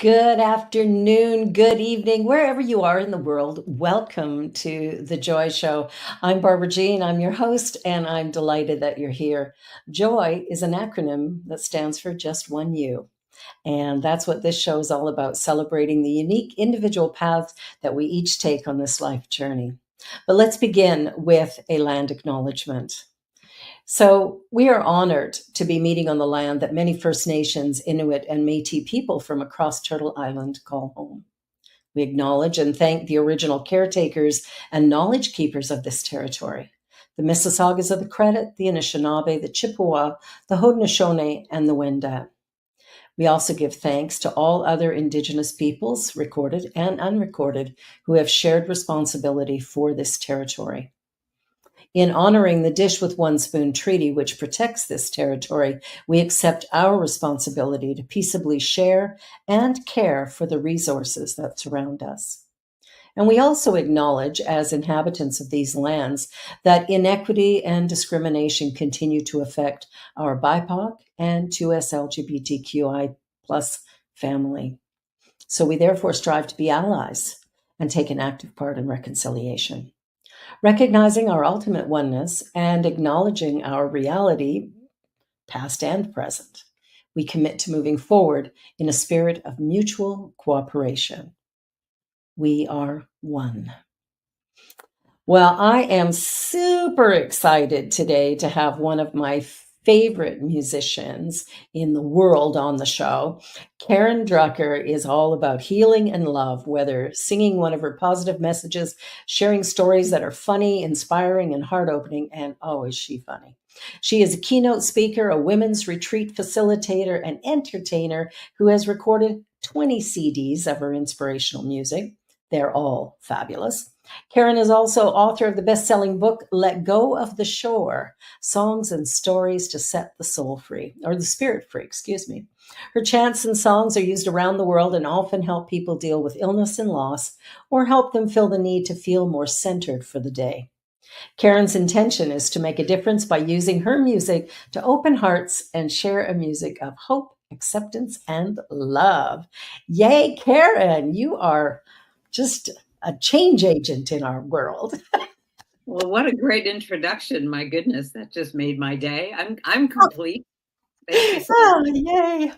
Good afternoon, good evening, wherever you are in the world. Welcome to The Joy Show. I'm Barbara Jean, I'm your host, and I'm delighted that you're here. Joy is an acronym that stands for just one you. And that's what this show is all about, celebrating the unique individual paths that we each take on this life journey. But let's begin with a land acknowledgement. So we are honored to be meeting on the land that many First Nations, Inuit, and Métis people from across Turtle Island call home. We acknowledge and thank the original caretakers and knowledge keepers of this territory. The Mississaugas of the Credit, the Anishinaabe, the Chippewa, the Haudenosaunee, and the Wendat. We also give thanks to all other Indigenous peoples, recorded and unrecorded, who have shared responsibility for this territory. In honoring the Dish with One Spoon Treaty, which protects this territory, we accept our responsibility to peaceably share and care for the resources that surround us. And we also acknowledge, as inhabitants of these lands, that inequity and discrimination continue to affect our BIPOC and 2S LGBTQI plus family. So we therefore strive to be allies and take an active part in reconciliation. Recognizing our ultimate oneness and acknowledging our reality, past and present, we commit to moving forward in a spirit of mutual cooperation. We are one. Well, I am super excited today to have one of my favorite musicians in the world on the show. Karen Drucker is all about healing and love, whether singing one of her positive messages, sharing stories that are funny, inspiring, and heart-opening, and oh, is she funny. She is a keynote speaker, a women's retreat facilitator, and entertainer who has recorded 20 CDs of her inspirational music. They're all fabulous. Karen is also author of the best-selling book, Let Go of the Shore, Songs and Stories to Set the Soul Free, or the Spirit Free, excuse me. Her chants and songs are used around the world and often help people deal with illness and loss, or help them feel the need to feel more centered for the day. Karen's intention is to make a difference by using her music to open hearts and share a music of hope, acceptance, and love. Yay, Karen, you are just a change agent in our world. Well, what a great introduction. My goodness, that just made my day. I'm complete. Thank you so Oh, much. yay.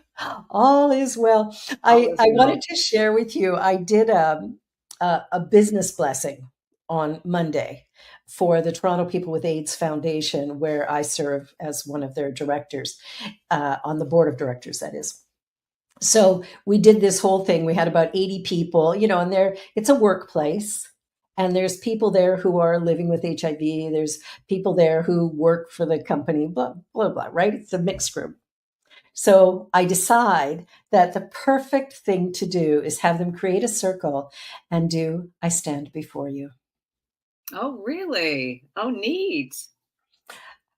All is well. All I is well. wanted to share with you, I did a business blessing on Monday for the Toronto People with AIDS Foundation, where I serve as one of their directors, on the board of directors, that is. So we did this whole thing. We had about 80 people, and it's a workplace. And there's people there who are living with HIV. There's people there who work for the company, blah, blah, blah, right? It's a mixed group. So I decide that the perfect thing to do is have them create a circle and do I stand before you. Oh, really? Oh, neat.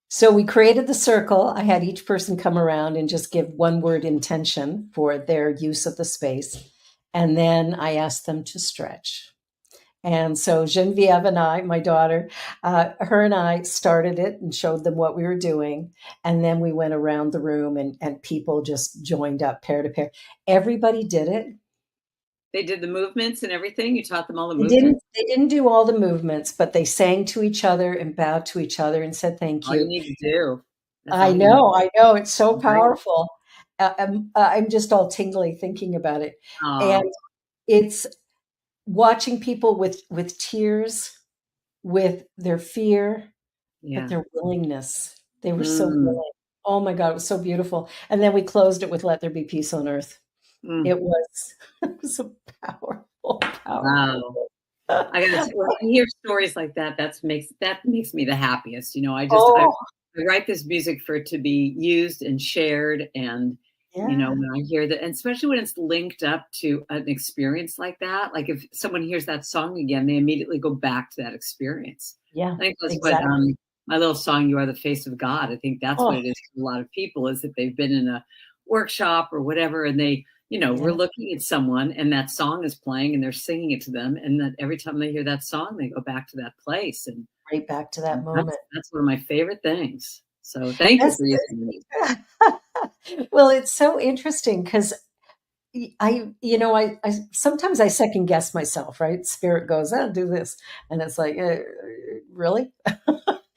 So we created the circle. I had each person come around and just give one word intention for their use of the space. And then I asked them to stretch. And so Genevieve and I, my daughter, her and I started it and showed them what we were doing. And then we went around the room and people just joined up pair to pair. Everybody did it. They did the movements and everything. You taught them all the They didn't, movements. they didn't do all the movements, but they sang to each other and bowed to each other and said thank All you you. need to do. That's I all you need. know, I know. It's so Great. powerful. I'm just all tingly thinking about it. And Oh, it's watching people with tears, with their fear, but yeah. their willingness. They were so Mm, willing. Oh my God, it was so beautiful. And then we closed it with Let There Be Peace on Earth. mm. It was, it was a powerful, powerful. Wow. I gotta say, when I hear stories like that, that makes me the happiest. I Oh, write this music for it to be used and shared, and yeah, when I hear that, and especially when it's linked up to an experience like that, like if someone hears that song again, they immediately go back to that experience. yeah, I think that's what exactly. my little song "You Are the Face of God." I think that's what Oh, it is to a lot of people, is that they've been in a workshop or whatever, and we're yeah, looking at someone and that song is playing and they're singing it to them, and that every time they hear that song, they go back to that place, and right back to that that's moment. that's one of my favorite things. So thank you That's for using me. well, it's so interesting because I sometimes I second guess myself, right? Spirit goes, "Oh, do this," and it's like, really?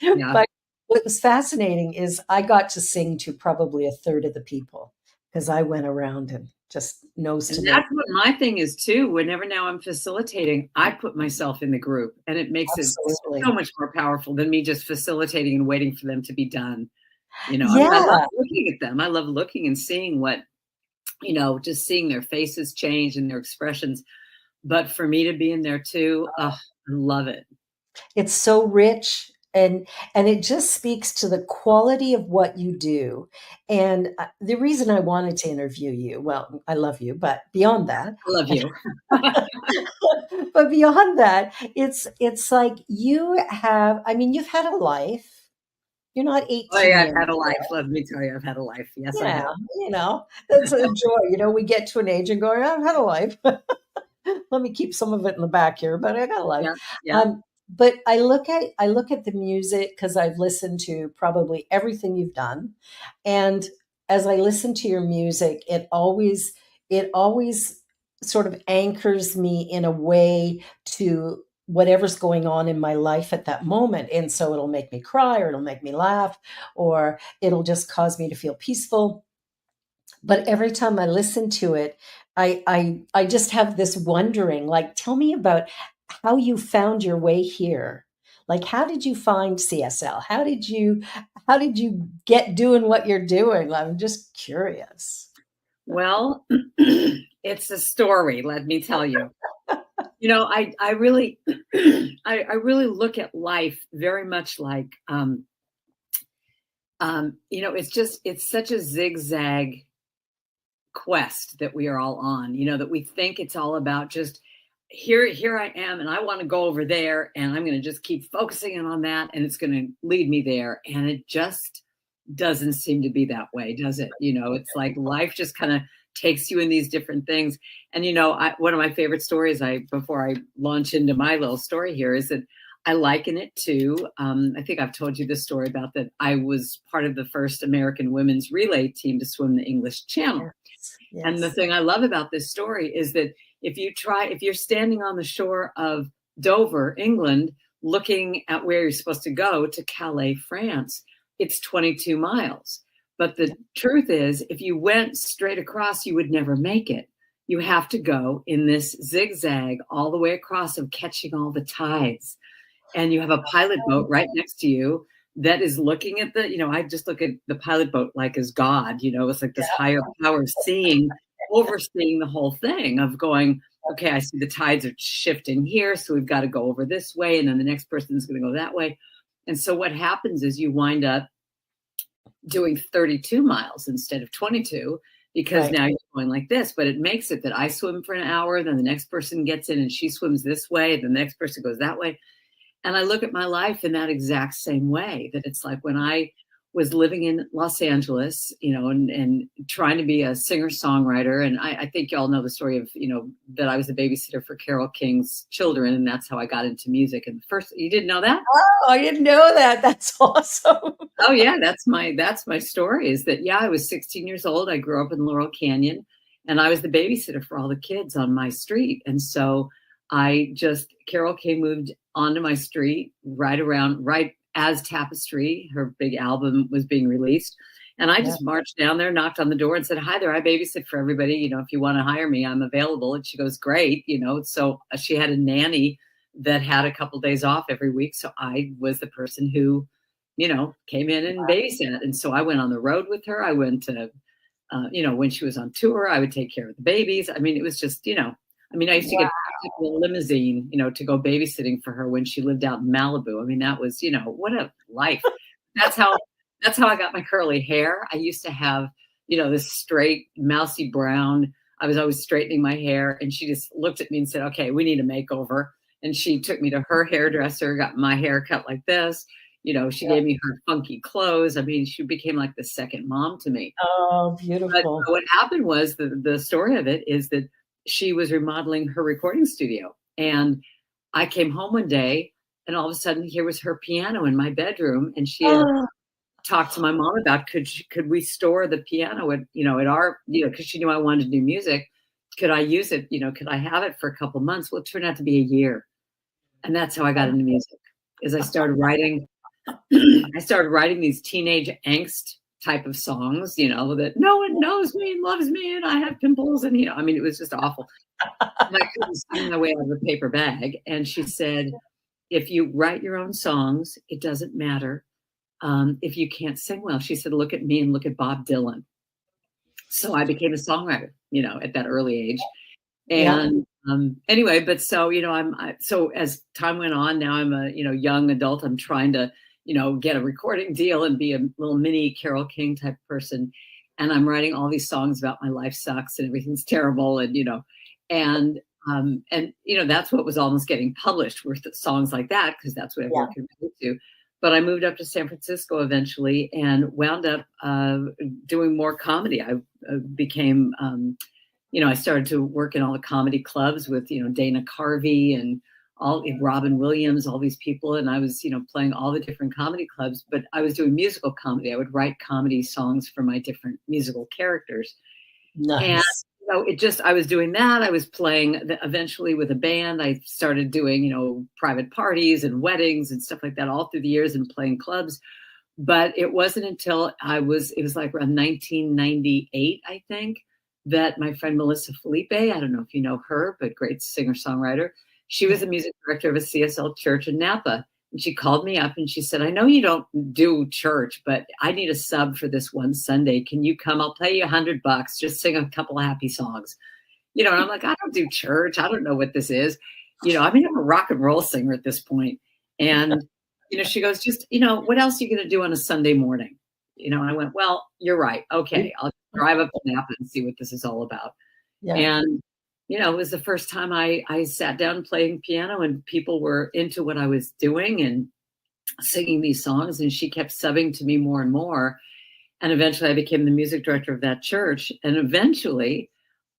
Yeah. But what was fascinating is I got to sing to probably a third of the people because I went around and just nose to And nose. that's what my thing is too. Whenever now I'm facilitating, I put myself in the group and it makes it so Absolutely. much more powerful than me just facilitating and waiting for them to be done. I mean, I love Yeah. looking at them. I love looking and seeing what, just seeing their faces change and their expressions. But for me to be in there too, I love it. It's so rich and it just speaks to the quality of what you do. And the reason I wanted to interview you, well, I love you, but beyond that, I love you. but beyond that, it's like you have, I mean, you've had a life. You're not Oh 18 yeah, I've anymore. had a life. Let me tell you, I've had a life. Yes, I Yeah, have. that's a joy. We get to an age and go, I've had a life. Let me keep some of it in the back here, but I got a life. Yeah, yeah. But I look at the music because I've listened to probably everything you've done, and as I listen to your music, it always sort of anchors me in a way to whatever's going on in my life at that moment, and so it'll make me cry, or it'll make me laugh, or it'll just cause me to feel peaceful. But every time I listen to it, I just have this wondering, like, tell me about how you found your way here. Like, how did you find CSL? How did you get doing what you're doing? I'm just curious. Well, it's a story, let me tell you. I really I really look at life very much like it's such a zigzag quest that we are all on, that we think it's all about just here I am and I want to go over there and I'm going to just keep focusing in on that and it's going to lead me there. And it just doesn't seem to be that way, does it? It's like life just kind of takes you in these different things. And one of my favorite stories, I before I launch into my little story here, is that I liken it to, I think I've told you this story about that. I was part of the first American women's relay team to swim the English Channel. Yes, And the yes. thing I love about this story is that if you're standing on the shore of Dover, England, looking at where you're supposed to go to Calais, France, it's 22 miles. But the truth is, if you went straight across, you would never make it. You have to go in this zigzag all the way across of catching all the tides. And you have a pilot boat right next to you that is looking at I just look at the pilot boat like as God, it's like this higher power overseeing the whole thing of going, okay, I see the tides are shifting here. So we've got to go over this way. And then the next person is going to go that way. And so what happens is you wind up doing 32 miles instead of 22 because Right. now you're going like this, but it makes it that I swim for an hour, then the next person gets in and she swims this way, then the next person goes that way. And I look at my life in that exact same way, that it's like when I was living in Los Angeles, and trying to be a singer songwriter. And I think y'all know the story of, that I was a babysitter for Carole King's children. And that's how I got into music. And you didn't know that? Oh, I didn't know that. That's awesome. Oh yeah, that's my story is that, yeah, I was 16 years old. I grew up in Laurel Canyon and I was the babysitter for all the kids on my street. And so Carol King moved onto my street right as Tapestry, her big album was being released. And I Yeah. just marched down there, knocked on the door and said, "Hi there, I babysit for everybody. If you want to hire me, I'm available." And she goes, "Great." So she had a nanny that had a couple days off every week. So I was the person who came in and babysat. And so I went on the road with her. I went to, when she was on tour, I would take care of the babies. I mean, it was just, I used to Wow. get picked up in a limousine, to go babysitting for her when she lived out in Malibu. I mean, that was, what a life. That's how, that's how I got my curly hair. I used to have, this straight, mousy brown. I was always straightening my hair and she just looked at me and said, "Okay, we need a makeover." And she took me to her hairdresser, got my hair cut like this. She Yeah. gave me her funky clothes. I mean, she became like the second mom to me. Oh, But beautiful. what happened was the story of it is that she was remodeling her recording studio. And I came home one day and all of a sudden here was her piano in my bedroom. And she had Oh, talked to my mom about could we store the piano at, at our, because she knew I wanted to do music. could I use it? Could I have it for a couple months? Well, it turned out to be a year. And that's how I got into music, is I started writing these teenage angst type of songs, that no one knows me and loves me and I have pimples and, I mean, it was just awful. And I couldn't sing my way out of a paper bag. And she said, if you write your own songs, it doesn't matter. If you can't sing well, she said, look at me and look at Bob Dylan. So I became a songwriter, at that early age. And anyway, but so, so as time went on, now I'm a, young adult. I'm trying to, get a recording deal and be a little mini Carole King type person. And I'm writing all these songs about my life sucks and everything's terrible. And, and that's what was almost getting published, were songs like that, because that's what everyone can relate to. But I moved up to San Francisco eventually and wound up doing more comedy. I became, I started to work in all the comedy clubs with, Dana Carvey and Robin Williams, all these people. And I was, playing all the different comedy clubs, but I was doing musical comedy. I would write comedy songs for my different musical characters. Nice. And I was doing that. I was playing eventually with a band. I started doing, private parties and weddings and stuff like that all through the years and playing clubs. But it wasn't until it was like around 1998, I think, that my friend Melissa Felipe, I don't know if you know her, but great singer-songwriter. She was the music director of a CSL church in Napa. And she called me up and she said, I know you don't do church, but I need a sub for this one Sunday. Can you come? I'll pay you $100. Just sing a couple of happy songs. And I'm like, I don't do church. I don't know what this is. I mean, I'm a rock and roll singer at this point. And, she goes, just, what else are you going to do on a Sunday morning? And I went, well, you're right. Okay. I'll drive up to Napa and see what this is all about. Yeah. And, it was the first time I sat down playing piano and people were into what I was doing and singing these songs. And she kept subbing to me more and more. And eventually I became the music director of that church. And eventually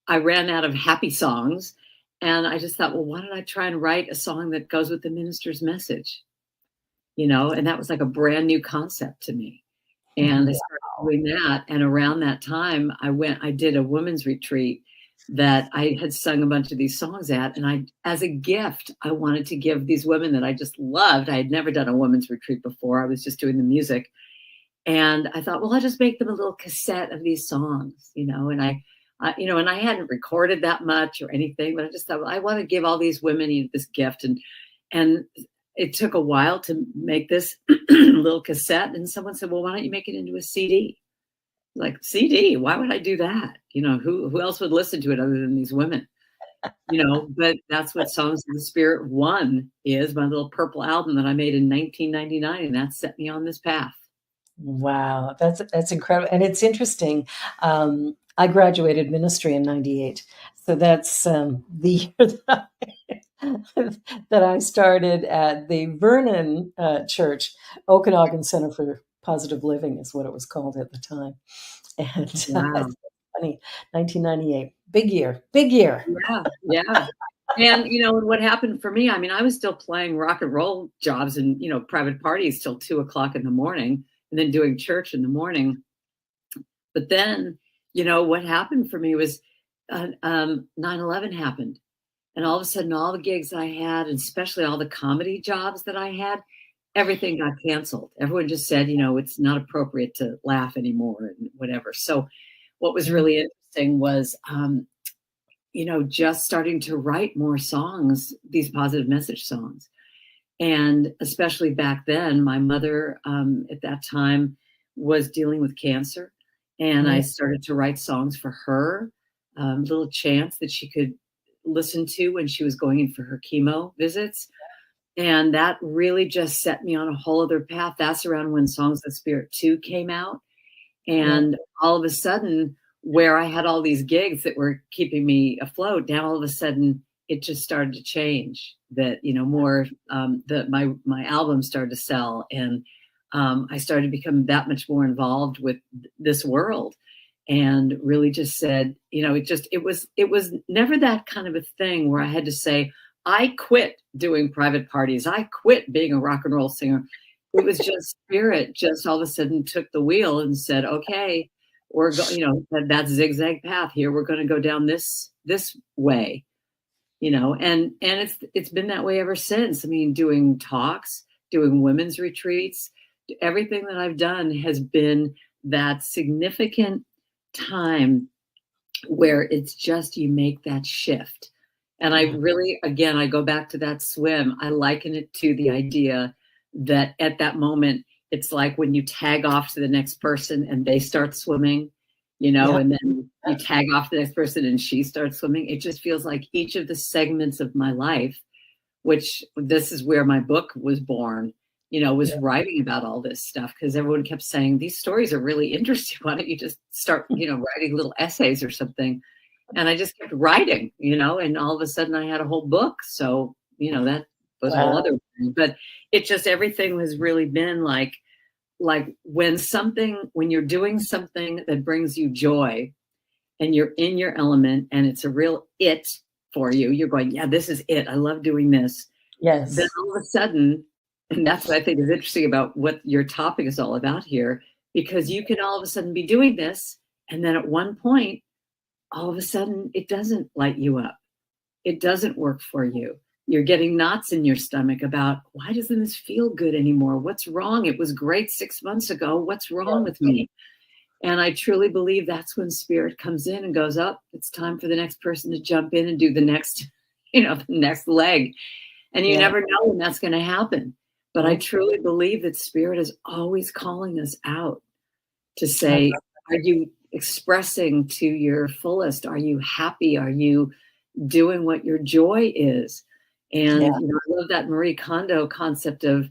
I ran out of happy songs. And I just thought, well, why don't I try and write a song that goes with the minister's message? And that was like a brand new concept to me. And I started doing that. And around that time, I did a women's retreat that I had sung a bunch of these songs at. And as a gift, I wanted to give these women that I just loved. I had never done a women's retreat before. I was just doing the music. And I thought, well, I'll just make them a little cassette of these songs, and and I hadn't recorded that much or anything, but I just thought, well, I want to give all these women this gift. And it took a while to make this little cassette. And someone said, well, why don't you make it into a CD? Like, CD, why would I do that? Who else would listen to it other than these women? But that's what Songs of the Spirit 1 is, my little purple album that I made in 1999. And that set me on this path. Wow, that's incredible. And it's interesting. I graduated ministry in 98. So that's the year that I started at the Vernon Church. Okanagan Center for Positive Living is what it was called at the time. And Wow. Funny, 1998, big year. Yeah. And, what happened for me, I mean, I was still playing rock and roll jobs and, private parties till 2:00 in the morning and then doing church in the morning. But then, what happened for me was 9/11 happened. And all of a sudden, all the gigs I had, and especially all the comedy jobs that I had, everything got canceled. Everyone just said, it's not appropriate to laugh anymore and whatever. So what was really interesting was, just starting to write more songs, these positive message songs. And especially back then, my mother at that time was dealing with cancer. And I started to write songs for her, little chants that she could listen to when she was going in for her chemo visits. And that really just set me on a whole other path. That's around when Songs of the Spirit 2 came out. And all of a sudden, where I had all these gigs that were keeping me afloat, now all of a sudden it just started to change. That, more that my album started to sell, and I started to become that much more involved with this world, and really just said, it was never that kind of a thing where I had to say, I quit doing private parties. I quit being a rock and roll singer. It was just Spirit just all of a sudden took the wheel and said, okay, we're going, that zigzag path here. We're going to go down this this way, and it's been that way ever since. I mean, doing talks, doing women's retreats, everything that I've done has been that significant time where it's just you make that shift. And I Yeah. really, again, I go back to that swim. I liken it to the idea that at that moment, it's like when you tag off to the next person and they start swimming, Yeah. and then you tag off the next person and she starts swimming. It just feels like each of the segments of my life, which this is where my book was born, was Yeah. writing about all this stuff because everyone kept saying, these stories are really interesting. Why don't you just start, writing little essays or something? And I just kept writing, and all of a sudden I had a whole book. So, that was a whole Wow. other thing. But it just, everything has really been like when you're doing something that brings you joy and you're in your element and it's a real it for you, you're going, yeah, this is it. I love doing this. Then Yes. all of a sudden, and that's what I think is interesting about what your topic is all about here, because you can all of a sudden be doing this. And then at one point, all of a sudden, it doesn't light you up. It doesn't work for you. You're getting knots in your stomach about, why doesn't this feel good anymore? What's wrong? It was great 6 months ago. What's wrong with me? And I truly believe that's when spirit comes in and goes, up. It's time for the next person to jump in and do the next, the next leg. And you Yeah. never know when that's going to happen. But I Nope. truly believe that spirit is always calling us out to I say, are you expressing to your fullest? Are you happy? Are you doing what your joy is? Yeah. And I love that Marie Kondo concept of,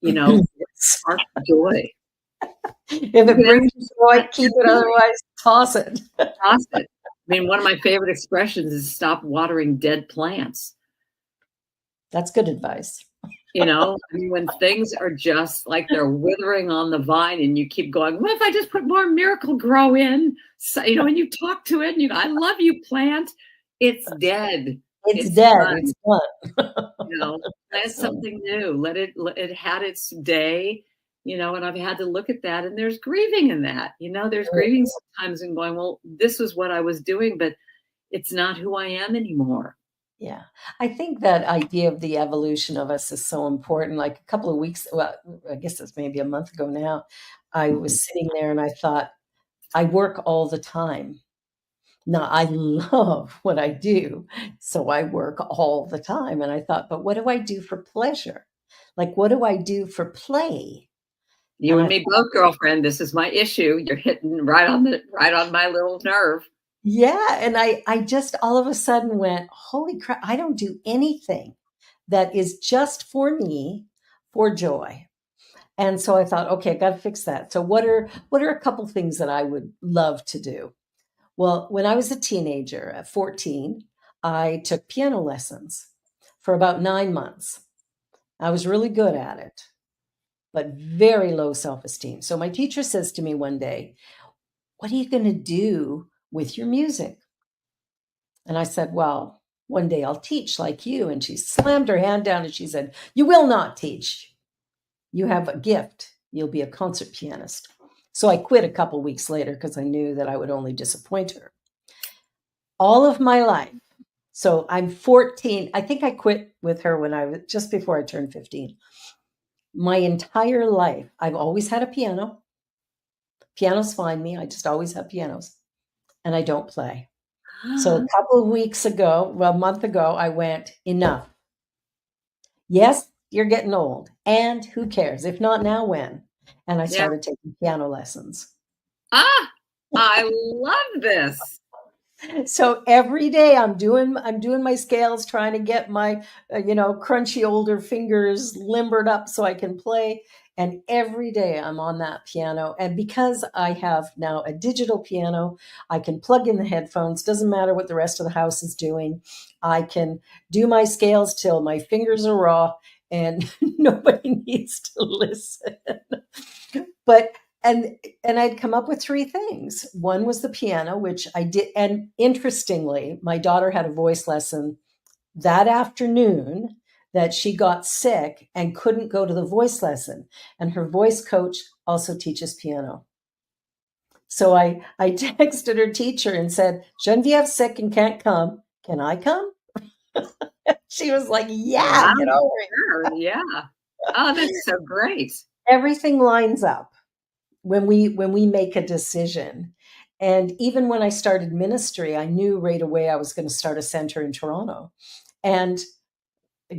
what sparks joy. If You it can brings you joy, actually keep it. Otherwise, toss it. toss it. I mean, one of my favorite expressions is stop watering dead plants. That's good advice. I mean, when things are just like they're withering on the vine and you keep going, what if I just put more Miracle Grow in? So, and you talk to it and you go, I love you, plant. It's dead. It's It's dead. done. It's done. Plant So, something new. It had its day, and I've had to look at that and there's grieving in that. There's grieving sometimes and going, well, this was what I was doing, but it's not who I am anymore. yeah. I think that idea of the evolution of us is so important. Like a couple of weeks, well, I guess it's maybe a month ago now, I was sitting there and I thought, I work all the time. Now, I love what I do, so I work all the time. And I thought, but what do I do for pleasure? Like, what do I do for play? You And and I me thought, both, girlfriend. This is my issue. You're hitting right on my little nerve. yeah. And I just all of a sudden went, holy crap, I don't do anything that is just for me for joy. And so I thought, okay, I got to fix that. So what are a couple things that I would love to do? Well, when I was a teenager at 14, I took piano lessons for about 9 months. I was really good at it, but very low self-esteem. So my teacher says to me one day, what are you going to do with your music? And I said, well, one day I'll teach like you. And she slammed her hand down and she said, you will not teach. You have a gift. You'll be a concert pianist. So I quit a couple weeks later because I knew that I would only disappoint her. All of my life. So I'm 14. I think I quit with her when I was just before I turned 15. My entire life, I've always had a piano. Pianos find me. I just always have pianos and I don't play. So a couple of weeks ago, well, a month ago, I went, enough. Yes, you're getting old. And who cares? If not now, when? And I Yeah. started taking piano lessons. I love this. So every day I'm doing my scales, trying to get my crunchy older fingers limbered up so I can play. And every day I'm on that piano. And because I have now a digital piano, I can plug in the headphones. Doesn't matter what the rest of the house is doing. I can do my scales till my fingers are raw, and nobody needs to listen. But and I'd come up with three things. One was the piano, which I did. And interestingly, my daughter had a voice lesson that afternoon that she got sick and couldn't go to the voice lesson. And her voice coach also teaches piano. So I texted her teacher and said, Genevieve's sick and can't come. Can I come? She was like, yeah, Wow, get over it. sure, yeah. Oh, that's so great. Everything lines up when we make a decision. And even when I started ministry, I knew right away I was going to start a center in Toronto. And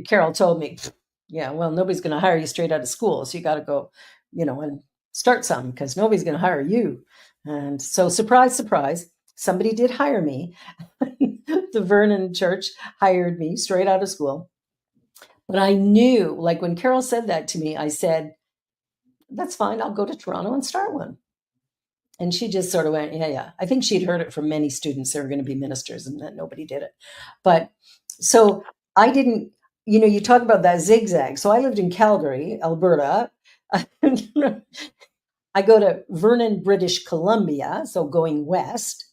Carol told me, yeah, well, nobody's going to hire you straight out of school. So you got to go, and start something because nobody's going to hire you. And so, surprise, surprise, somebody did hire me. The Vernon Church hired me straight out of school. But I knew, like when Carol said that to me, I said, that's fine. I'll go to Toronto and start one. And she just sort of went, yeah, yeah. I think she'd heard it from many students they were going to be ministers and that nobody did it. But so I didn't, you talk about that zigzag. So I lived in Calgary, Alberta. I go to Vernon, British Columbia, so going west.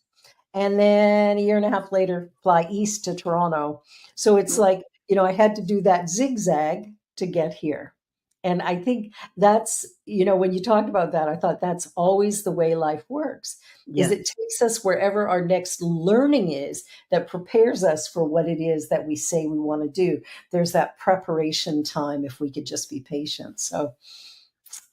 And then a year and a half later, fly east to Toronto. So it's like, I had to do that zigzag to get here. And I think that's, when you talk about that, I thought that's always the way life works, is Yes. it takes us wherever our next learning is that prepares us for what it is that we say we want to do. There's that preparation time if we could just be patient. So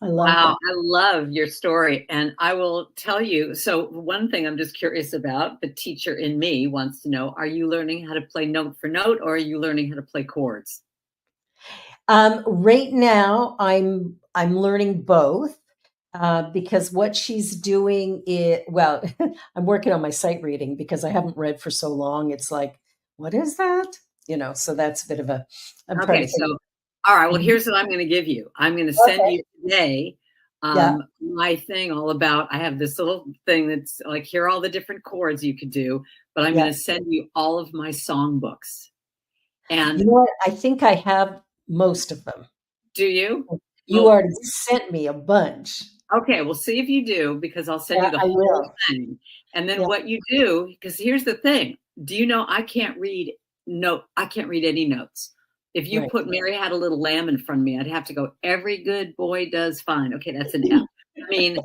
I love Wow, that. I love your story. And I will tell you, so one thing I'm just curious about, the teacher in me wants to know, are you learning how to play note for note or are you learning how to play chords? Right now, I'm learning both because what she's doing is well, I'm working on my sight reading because I haven't read for so long. It's like, what is that? So that's a bit of a. I'm trying Okay, to think. so all right, well, Mhm. here's what I'm going to give you. I'm going to send Okay. you today Yeah. my thing all about. I have this little thing that's like, here are all the different chords you could do, but I'm going Yeah. to send you all of my songbooks. You And know what? I think I have most of them. do you? You Well, already sent me a bunch. okay, well, see if you do, because I'll send Yeah, you the I whole will. thing. And then Yeah. what you do, because here's the thing. Do you know I can't read I can't read any notes. If you Right. put Mary Had a Little Lamb in front of me, I'd have to go, every good boy does fine. Okay, that's an F. I mean,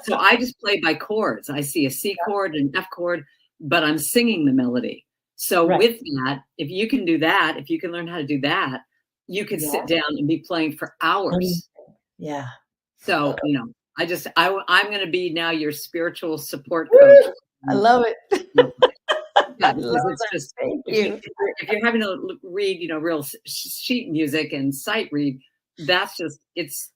so I just play by chords. I see a C chord and an F chord, but I'm singing the melody. So Right. with that, if you can do that, if you can learn how to do that, you could Yeah. sit down and be playing for Um, hours. yeah. So, I'm going to be now your spiritual support coach. Woo! I love it. Yeah, I because love it's that. just, Thank you. if you're having to read, real sheet music and sight read, that's just,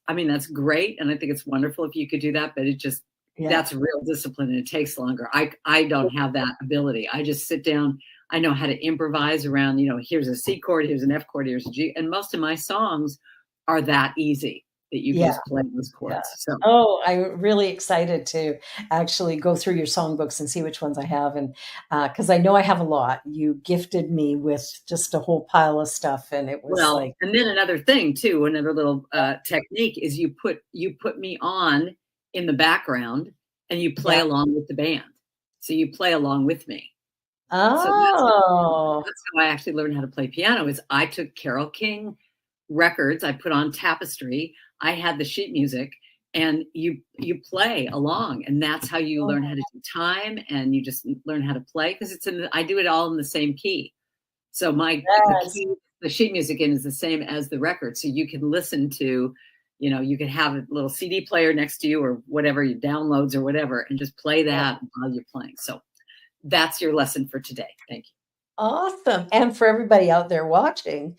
I mean, that's great. And I think it's wonderful if you could do that, but Yeah. that's real discipline and it takes longer. I don't have that ability. I just sit down. I know how to improvise around, here's a C chord, here's an F chord, here's a G. And most of my songs are that easy that you can Yeah. just play those Yeah. chords. So, Oh, I'm really excited to actually go through your songbooks and see which ones I have. And because I know I have a lot. You gifted me with just a whole pile of stuff. And it was well, like, and then another thing too, another little technique is you put me on in the background and you play yeah. along with the band. So you play along with me. So Oh, that's how I actually learned how to play piano. Is I took Carole King records, I put on Tapestry, I had the sheet music, and you play along, and that's how you learn how to do time, and you just learn how to play because I do it all in the same key. So the yes. key, the sheet music in is the same as the record. So you can listen to, you can have a little CD player next to you or whatever, your downloads or whatever, and just play Yeah. that while you're playing. So that's your lesson for today. Thank you. Awesome. And for everybody out there watching,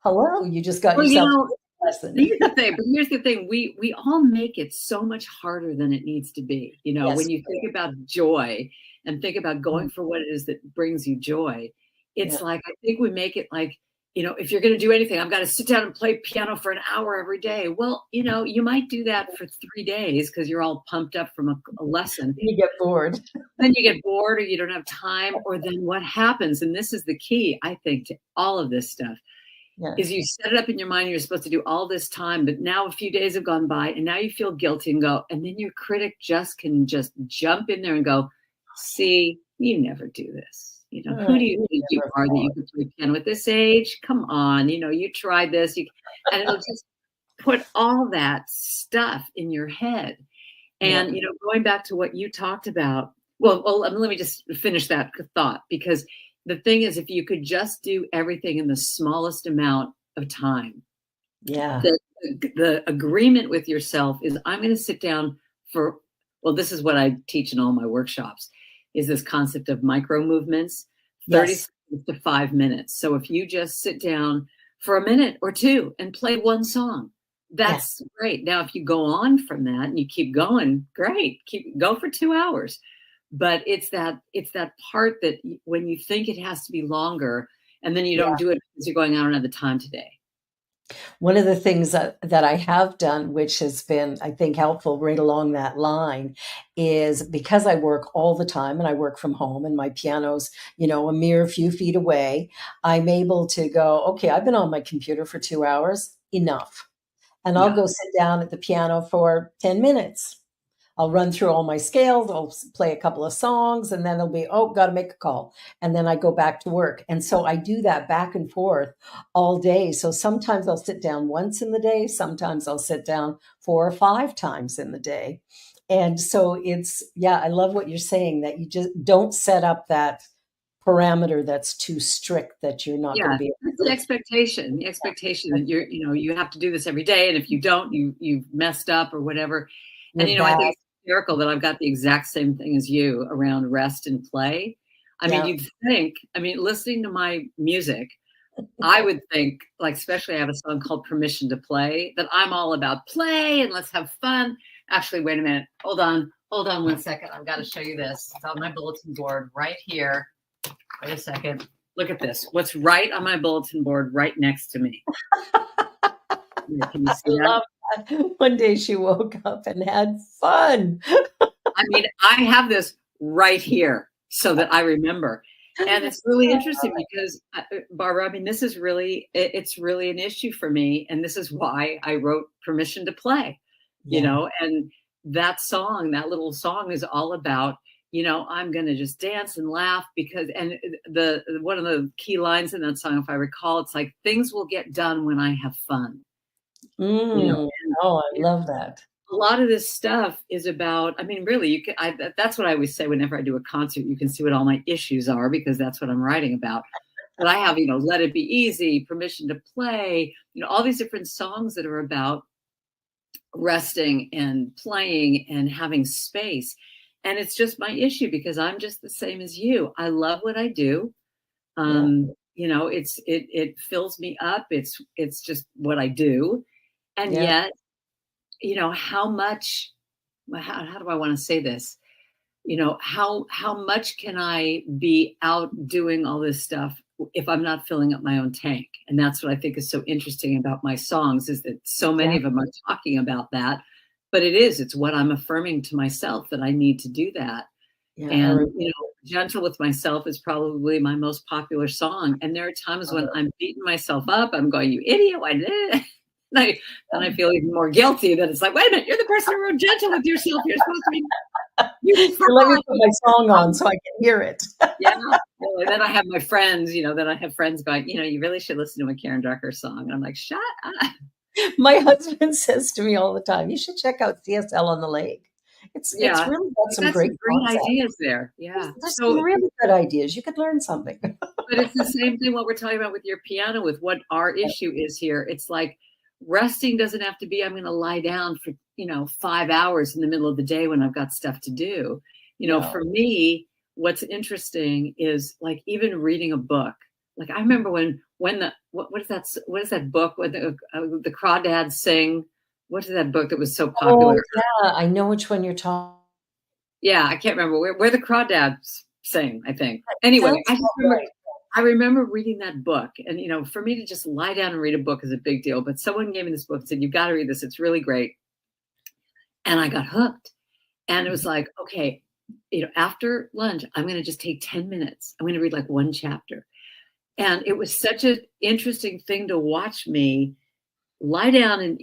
hello, you just got Well, yourself a lesson. here's the thing. We all make it so much harder than it needs to be. Yes. When you think about joy and think about Mm, going for what it is that brings you joy, yeah. it's like I think we make it like, if you're going to do anything, I've got to sit down and play piano for an hour every day. Well, you might do that for 3 days because you're all pumped up from a lesson. You get bored. Then you get bored or you don't have time, or then what happens, and this is the key, I think, to all of this stuff, Yeah. is you set it up in your mind you're supposed to do all this time, but now a few days have gone by and now you feel guilty and then your critic can just jump in there and go, see, you never do this. Who do you You think you never are that thought. you can play piano at this age? Come on, you tried this, and it'll just put all that stuff in your head. Yeah. And, going back to what you talked about, well, let me just finish that thought, because the thing is, if you could just do everything in the smallest amount of time, Yeah. the agreement with yourself is, I'm going to sit down for, well, this is what I teach in all my workshops, is this concept of micro movements, 30 Yes. seconds to 5 minutes. So if you just sit down for a minute or two and play one song, Yeah. that's great. Now, if you go on from that and you keep going, great, go for 2 hours. But it's that part that when you think it has to be longer, and then you Yeah. don't do it because you're going, I don't have the time today. One of the things that I have done, which has been, I think, helpful right along that line, is because I work all the time and I work from home and my piano's, a mere few feet away, I'm able to go, okay, I've been on my computer for 2 hours, enough. And I'll Yeah. go sit down at the piano for 10 minutes. I'll run through all my scales, I'll play a couple of songs, and then it'll be, oh, got to make a call. And then I go back to work. And so I do that back and forth all day. So sometimes I'll sit down once in the day, sometimes I'll sit down 4 or 5 times in the day. And so yeah, I love what you're saying, that you just don't set up that parameter that's too strict that you're not going to Yeah, be that's able the to. expectation. The expectation that you have to do this every day, and if you don't, you've messed up or whatever. And You're I bad. think it's hysterical that I've got the exact same thing as you around rest and play. I mean, Yeah. you'd think, listening to my music, I would think, like, especially I have a song called Permission to Play, that I'm all about play and let's have fun. Actually, wait a minute. Hold on 1 second. I've got to show you this. It's on my bulletin board right here. Wait a second. Look at this. What's right on my bulletin board right next to me? Can you I see that? love that. One day she woke up and had fun. I have this right here so that I remember. And it's really interesting because, Barbara, this is really, it's really an issue for me. And this is why I wrote Permission to Play, Yeah. and that song, that little song is all about, I'm going to just dance and laugh because, and one of the key lines in that song, if I recall, it's like, things will get done when I have fun, Mm. and Oh, I love that. a lot of this stuff is about, really, that's what I always say whenever I do a concert. You can see what all my issues are because that's what I'm writing about. But I have, Let It Be Easy, Permission to Play, all these different songs that are about resting and playing and having space. And it's just my issue because I'm just the same as you. I love what I do. Yeah. It fills me up. It's just what I do. And Yeah. yet, how much, how do I want to say this? How much can I be out doing all this stuff if I'm not filling up my own tank? And that's what I think is so interesting about my songs, is that so many Yeah. of them are talking about that. But it's what I'm affirming to myself, that I need to do that. Yeah. And Gentle with Myself is probably my most popular song. And there are times when I'm beating myself up. I'm going, you idiot, why did it? And I feel even more guilty that it's like, wait a minute, you're the person who wrote Gentle with Yourself. You're supposed to be, you So let me put my song on forgot. so I can hear it. Yeah. Well, and then I have my friends, then I have friends going, you really should listen to a Karen Drucker song. And I'm like, shut up. My husband says to me all the time, you should check out CSL on the Lake. It's Yeah. really got You some got some great great concepts. ideas there. There's Yeah. there's So, some really good ideas. You could learn something. but it's the same thing what we're talking about with your piano, with what our issue is here. It's like, resting doesn't have to be, I'm going to lie down for, 5 hours in the middle of the day when I've got stuff to do. No. For me, what's interesting is, like, even reading a book. Like, I remember when what is that book when the crawdads sing? What is that book that was so Oh, popular? yeah, I know which one you're talking. Yeah, I can't remember where the crawdads sing, I think. Sounds Anyway, about right. I remember reading that book, and for me to just lie down and read a book is a big deal. But someone gave me this book and said, "You've got to read this. It's really great." And I got hooked. And it was like, okay, after lunch, I'm going to just take 10 minutes. I'm going to read like one chapter. And it was such an interesting thing to watch me lie down and,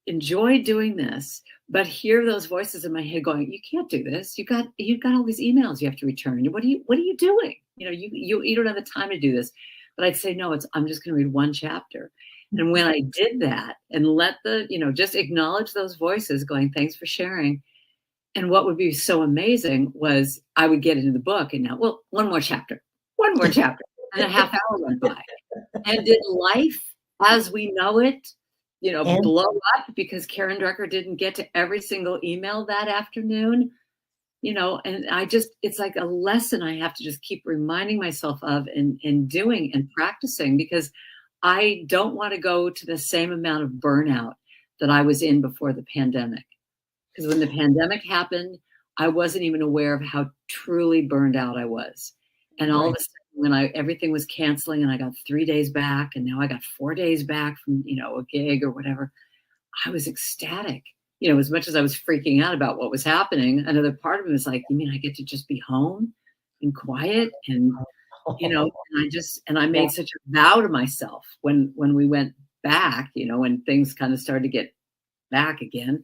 enjoy doing this, but hear those voices in my head going, you can't do this. You've got all these emails you have to return. What are you doing? You don't have the time to do this. But I'd say, no, I'm just going to read one chapter. And when I did that and let just acknowledge those voices going, thanks for sharing, And what would be so amazing was I would get into the book and now, well, one more chapter, and a half hour went by. And did life as we know it, And blow up because Karen Drucker didn't get to every single email that afternoon? And it's like a lesson I have to just keep reminding myself of and doing and practicing, because I don't want to go to the same amount of burnout that I was in before the pandemic. Because when the pandemic happened, I wasn't even aware of how truly burned out I was. And all of right. a sudden, when everything was canceling and I got 3 days back and now I got 4 days back from, a gig or whatever, I was ecstatic. As much as I was freaking out about what was happening, another part of me was like, you mean I get to just be home and quiet? And, and I Yeah, made such a vow to myself when we went back, when things kind of started to get back again,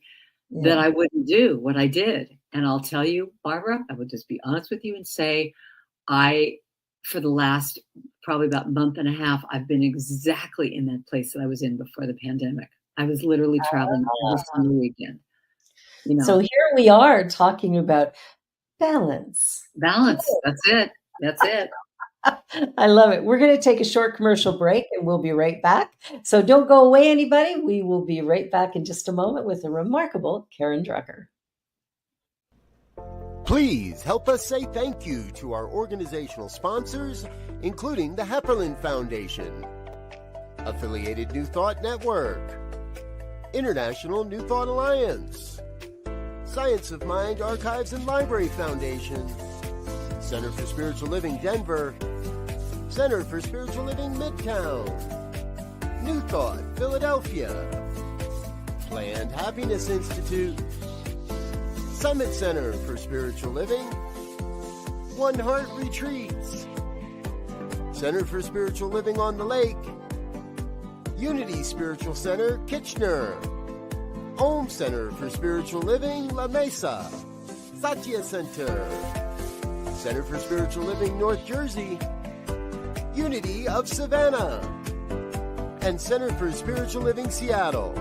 that yeah. I wouldn't do what I did. And I'll tell you, Barbara, I would just be honest with you and say, for the last probably about month and a half, I've been exactly in that place that I was in before the pandemic. I was literally traveling every single weekend, So here we are talking about balance. balance. That's it. That's it. I love it. We're going to take a short commercial break and we'll be right back. So don't go away, anybody. We will be right back in just a moment with the remarkable Karen Drucker. Please help us say thank you to our organizational sponsors, including the Hepperlin Foundation, Affiliated New Thought Network, International New Thought Alliance, Science of Mind Archives and Library Foundation, Center for Spiritual Living Denver, Center for Spiritual Living Midtown, New Thought Philadelphia, Planned Happiness Institute, Summit Center for Spiritual Living, One Heart Retreats, Center for Spiritual Living on the Lake, Unity Spiritual Center, Kitchener, Om Center for Spiritual Living, La Mesa, Satya Center, Center for Spiritual Living, North Jersey, Unity of Savannah, and Center for Spiritual Living, Seattle,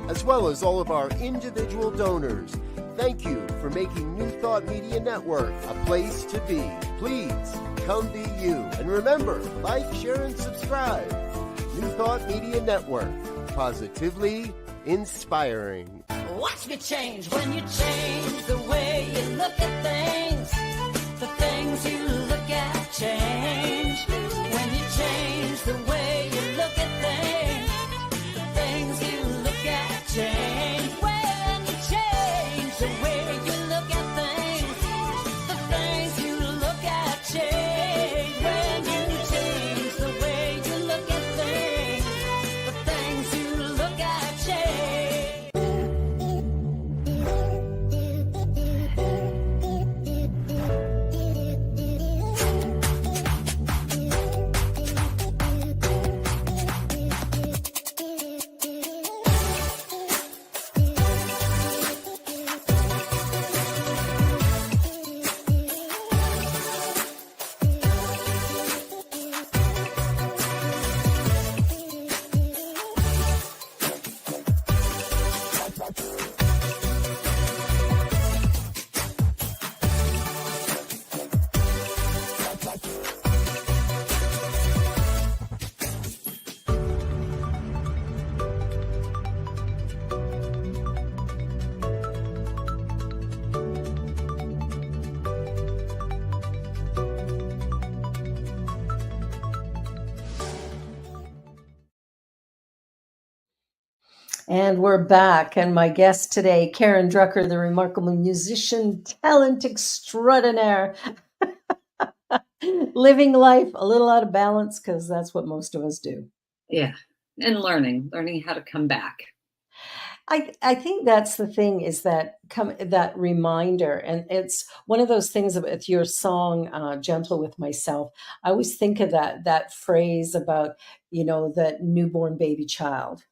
as well as all of our individual donors. Thank you for making New Thought Media Network a place to be. Please come be you. And remember, like, share, and subscribe. New Thought Media Network, positively inspiring. Watch me change when you change the way you look at things. The things you look at change. When you change the way you look at things, the things you look at change. When you change the way you look at things, the things you look at change. When you change the way you look at things, the things you look at change. And we're back. And my guest today, Karen Drucker, the remarkable musician, talent extraordinaire, living life a little out of balance, because that's what most of us do. Yeah. And learning how to come back. I think that's the thing, is that reminder, and it's one of those things with your song, "Gentle with Myself." I always think of that phrase about that newborn baby child.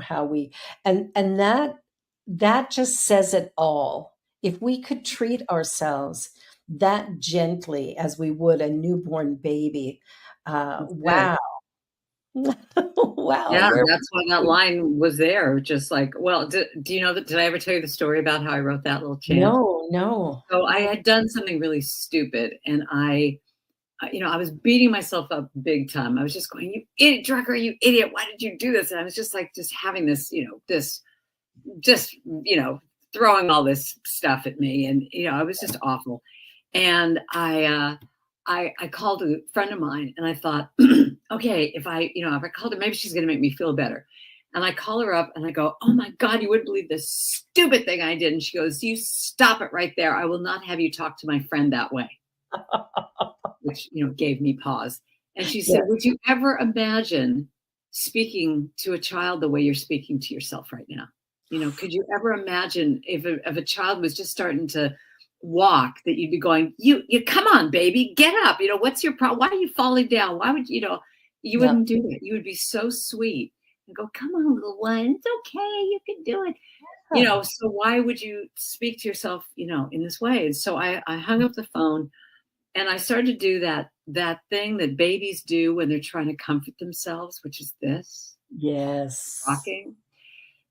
How we and that just says it all. If we could treat ourselves that gently as we would a newborn baby, That's it. wow, Wow. Yeah, Where that's why that line was there. Just like, well, do you know that? Did I ever tell you the story about how I wrote that little chant? No, no. So I had done something really stupid, and I was beating myself up big time. I was just going, "You idiot, Drucker, you idiot! Why did you do this?" And I was just like, just having this, just throwing all this stuff at me, and I was just awful. And I called a friend of mine, and I thought, okay, if I called her, maybe she's going to make me feel better. And I call her up, and I go, "Oh my God, you wouldn't believe this stupid thing I did." And she goes, "You stop it right there. I will not have you talk to my friend that way." Which gave me pause. And she Yeah. said, "Would you ever imagine speaking to a child the way you're speaking to yourself right now? Could you ever imagine if a child was just starting to walk, that you'd be going, you come on, baby, get up. What's your problem? Why are you falling down? Why would you Yeah. wouldn't do it. You would be so sweet and go, come on, little one. It's okay. You can do it. So why would you speak to yourself, in this way?" And so I hung up the phone, and I started to do that thing that babies do when they're trying to comfort themselves, which is this, Yes. rocking.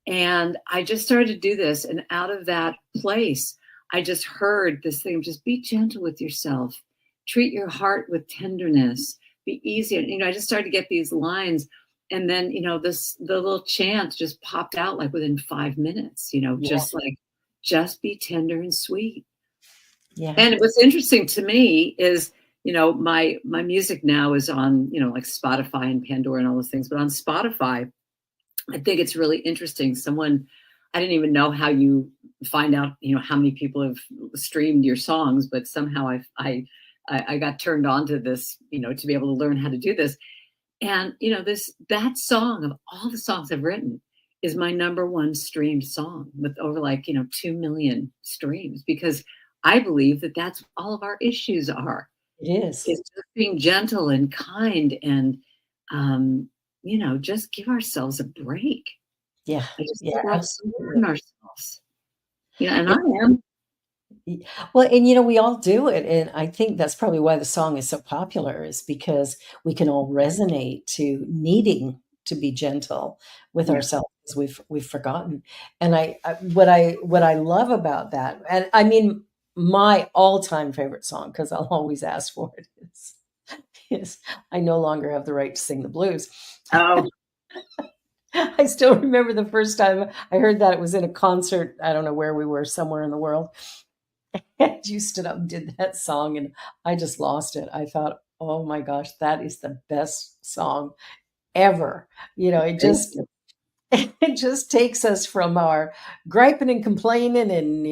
And I just started to do this. And out of that place, I just heard this thing, just be gentle with yourself. Treat your heart with tenderness. Be easy. And, I just started to get these lines. And then, the little chant just popped out like within 5 minutes, just like, just be tender and sweet. Yeah. And what's interesting to me is, my music now is on, like Spotify and Pandora and all those things. But on Spotify, I think it's really interesting. I didn't even know how you find out, how many people have streamed your songs, but somehow I got turned on to this, to be able to learn how to do this. And, that song, of all the songs I've written, is my number one streamed song with over 2 million streams, because I believe that that's what all of our issues are. It is. It's just being gentle and kind and, just give ourselves a break. Yeah. I just Yeah, think we're so hard absolutely. on ourselves. And I am. Well, and we all do it. And I think that's probably why the song is so popular, is because we can all resonate to needing to be gentle with Yeah. ourselves. We've forgotten. And what I love about that, and I mean, my all-time favorite song, because I'll always ask for it, is I No Longer Have the Right to Sing the Blues. Oh, I still remember the first time I heard that. It was in a concert. I don't know where we were, somewhere in the world. And you stood up and did that song, and I just lost it. I thought, oh my gosh, that is the best song ever. It thank just you. it just takes us from our griping and complaining, and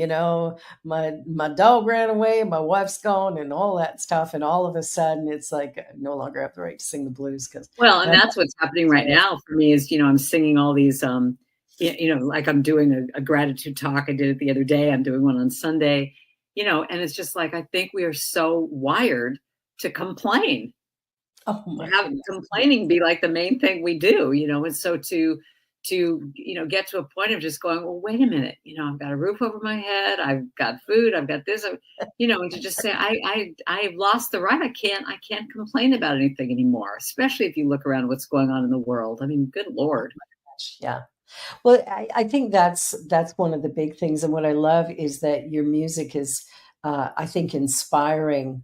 my dog ran away, my wife's gone, and all that stuff, and all of a sudden it's like I no longer have the right to sing the blues, because Well, and that. that's what's happening right now for me is, I'm singing all these, like I'm doing a gratitude talk. I did it the other day. I'm doing one on Sunday, and it's just like, I think we are so wired to complain, Oh my have goodness. complaining be like the main thing we do, and so to get to a point of just going, well, wait a minute, I've got a roof over my head, I've got food, I've got this, and to just say, I've lost the right. I can't complain about anything anymore, especially if you look around what's going on in the world. I mean, good Lord. Yeah. Well, I think that's one of the big things, and what I love is that your music is, I think, inspiring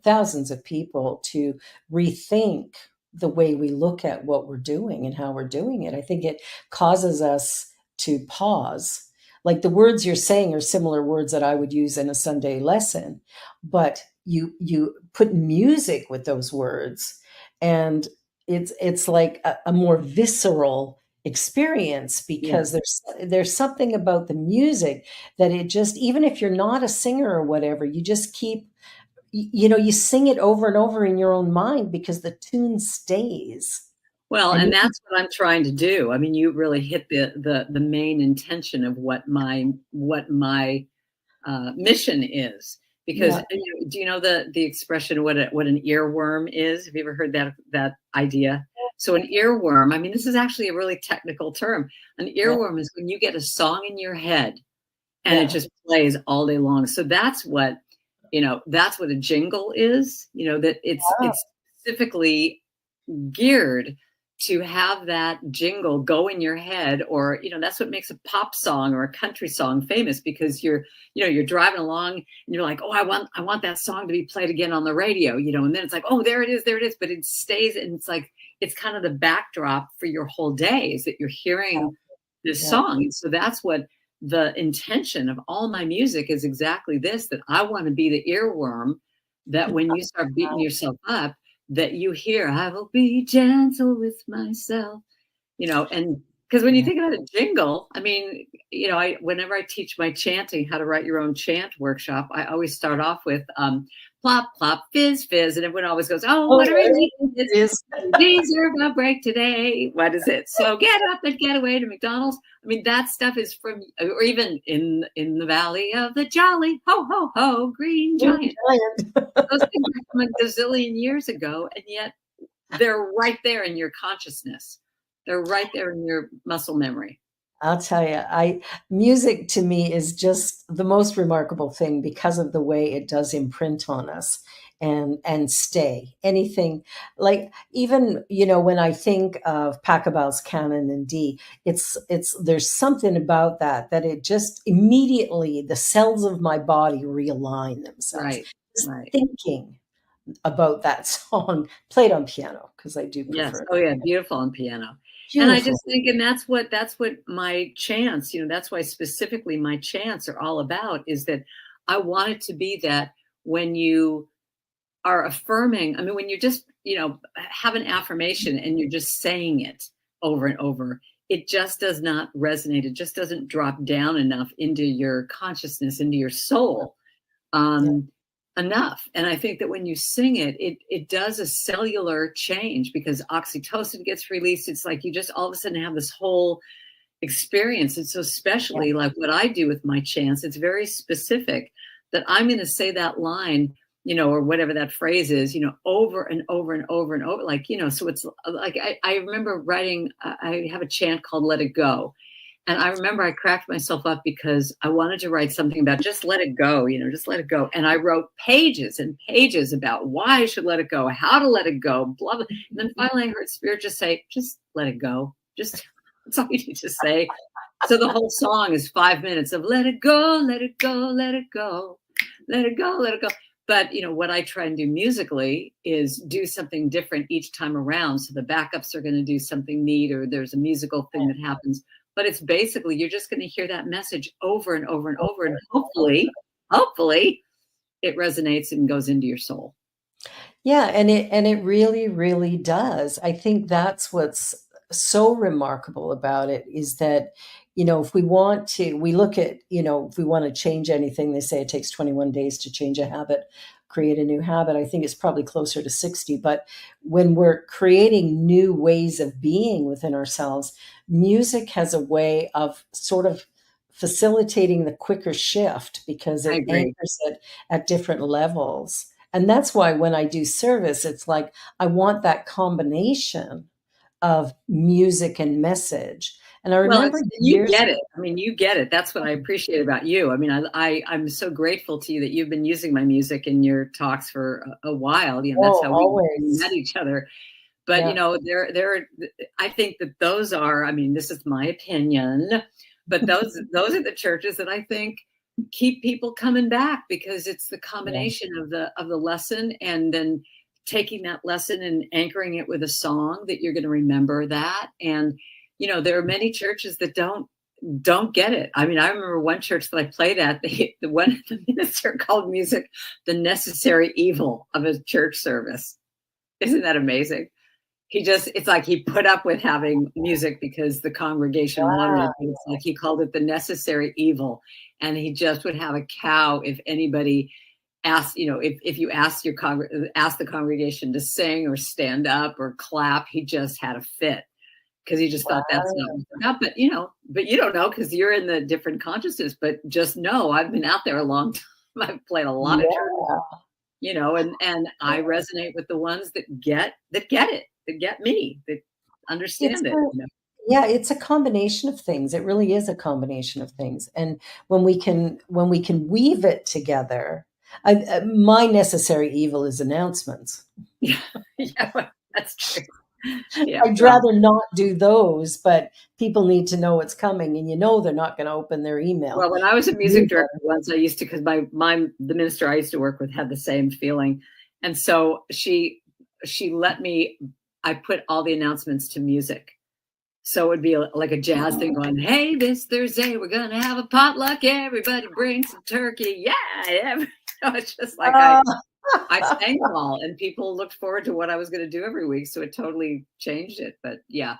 thousands of people to rethink the way we look at what we're doing and how we're doing it. I think it causes us to pause. Like the words you're saying are similar words that I would use in a Sunday lesson, but you put music with those words, and it's like a more visceral experience, Yeah. because there's something about the music that it just, even if you're not a singer or whatever, you just keep, you sing it over and over in your own mind because the tune stays. Well, And and you, that's what I'm trying to do. I mean, you really hit the main intention of what my mission is. Because yeah, do you know the expression what an earworm is? Have you ever heard that idea? So an earworm, I mean, this is actually a really technical term. An yeah, earworm is when you get a song in your head and it yeah. just plays all day long. So that's what a jingle is. That it's Oh, specifically geared to have that jingle go in your head, or that's what makes a pop song or a country song famous, because you're driving along and you're like, oh, I want that song to be played again on the radio, and then it's like, oh, there it is, but it stays, and it's like it's kind of the backdrop for your whole day, is that you're hearing this Yeah. song. And so that's what the intention of all my music is, exactly this, that I want to be the earworm that when you start beating yourself up, that you hear, I will be gentle with myself, and because when you think about a jingle, I mean, whenever I teach my chanting, how to write your own chant workshop, I always start off with plop, plop, fizz, fizz. And everyone always goes, oh, what a relief it is. We deserve a break today. What is it? So get up and get away to McDonald's. I mean, that stuff is from, or even in the valley of the jolly, ho, ho, ho, green giant. Those things are from a gazillion years ago, and yet they're right there in your consciousness. They're right there in your muscle memory. I'll tell you, music to me is just the most remarkable thing because of the way it does imprint on us and stay. Anything like, even, when I think of Pachelbel's Canon in D, it's there's something about that it just immediately, the cells of my body realign themselves. Right. Just Right. thinking about that song played on piano, because I do Yes. prefer. Oh yeah, beautiful on piano. And I Beautiful. just think, and that's what my chants, that's why specifically my chants are all about, is that I want it to be that when you are affirming, I mean, when you just, have an affirmation and you're just saying it over and over, it just does not resonate. It just doesn't drop down enough into your consciousness, into your soul. Enough. And I think that when you sing it, it does a cellular change, because oxytocin gets released. It's like you just all of a sudden have this whole experience. And so especially like what I do with my chants, it's very specific that I'm going to say that line, or whatever that phrase is, over and over and over and over. Like, so it's like, I remember writing, I have a chant called Let It Go. And I remember I cracked myself up because I wanted to write something about just let it go, just let it go. And I wrote pages and pages about why I should let it go, how to let it go, blah, blah. And then finally I heard Spirit just say, just let it go. Just, that's all you need to say. So the whole song is 5 minutes of let it go, let it go, let it go, let it go, let it go. But, what I try and do musically is do something different each time around. So the backups are going to do something neat, or there's a musical thing that happens. But it's basically, you're just going to hear that message over and over and over. And hopefully it resonates and goes into your soul. Yeah, and it really, really does. I think that's what's so remarkable about it, is that, if we want to, we look at, if we want to change anything, they say it takes 21 days to change a habit, create a new habit. I think it's probably closer to 60. But when we're creating new ways of being within ourselves, music has a way of sort of facilitating the quicker shift, because I it agree. anchors it at different levels. And that's why when I do service, it's like I want that combination of music and message. And I Well, remember you years get it. I mean, you get it. That's what I appreciate about you. I mean, I'm so grateful to you that you've been using my music in your talks for a while. That's how we always. met each other. But I think that those are, I mean, this is my opinion, but those are the churches that I think keep people coming back, because it's the combination of the lesson, and then taking that lesson and anchoring it with a song that you're going to remember that. And there are many churches that don't get it. I mean, I remember one church that I played at, the minister called music the necessary evil of a church service. Isn't that amazing? It's like he put up with having music because the congregation wanted it. It's like he called it the necessary evil. And he just would have a cow if anybody asked, if you asked the congregation to sing or stand up or clap, he just had a fit, because he just thought that's not. But you don't know, because you're in the different consciousness. But just know, I've been out there a long time. I've played a lot of churches, and I resonate with the ones that get it, that get me, that understand it. Yeah, it's a combination of things. It really is a combination of things. And when we can weave it together, my necessary evil is announcements. Yeah, that's true. Yeah. I'd rather not do those, but people need to know what's coming, and they're not going to open their email. Well, when I was a music director once, I used to, because the minister I used to work with had the same feeling. And so she let me, I put all the announcements to music. So it would be like a jazz thing going, hey, this Thursday, we're going to have a potluck. Everybody bring some turkey. Yeah. It's just like I sang them all, and people looked forward to what I was going to do every week. So it totally changed it. But yeah.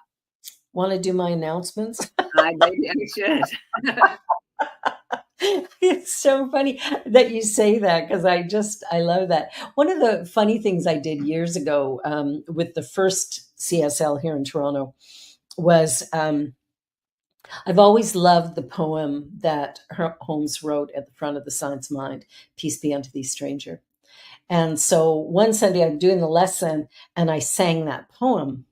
Want to do my announcements? Maybe I should. It's so funny that you say that, because I love that. One of the funny things I did years ago with the first CSL here in Toronto was I've always loved the poem that Holmes wrote at the front of the Science Mind, Peace Be Unto Thee, Stranger. And so one Sunday I'm doing the lesson and I sang that poem,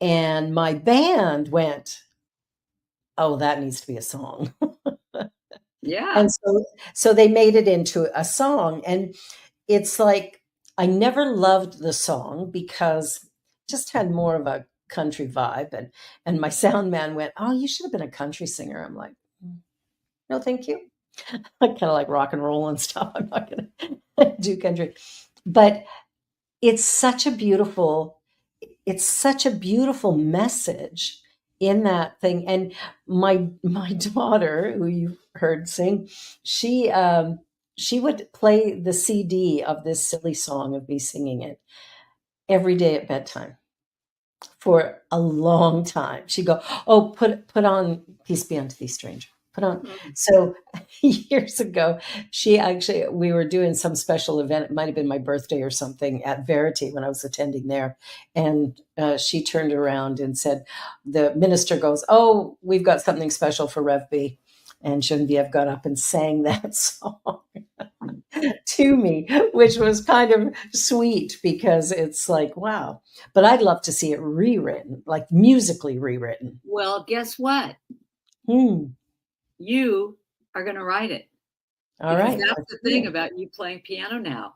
and my band went, oh, that needs to be a song. Yeah. And so they made it into a song. And it's like, I never loved the song because it just had more of a country vibe. And my sound man went, oh, you should have been a country singer. I'm like, no, thank you. I kind of like rock and roll and stuff. I'm not going to do country. But it's such a beautiful message in that thing. And my daughter, who you heard sing, she would play the CD of this silly song of me singing it every day at bedtime for a long time. She'd go, oh, put on Peace Be Unto Thee, Stranger. Put on. So years ago, we were doing some special event. It might have been my birthday or something at Verity when I was attending there. And she turned around and said, the minister goes, oh, we've got something special for Rev B. And Genevieve got up and sang that song to me, which was kind of sweet, because it's like, wow. But I'd love to see it rewritten, like musically rewritten. Well, guess what? You are going to write it. All right. That's the thing about you playing piano now.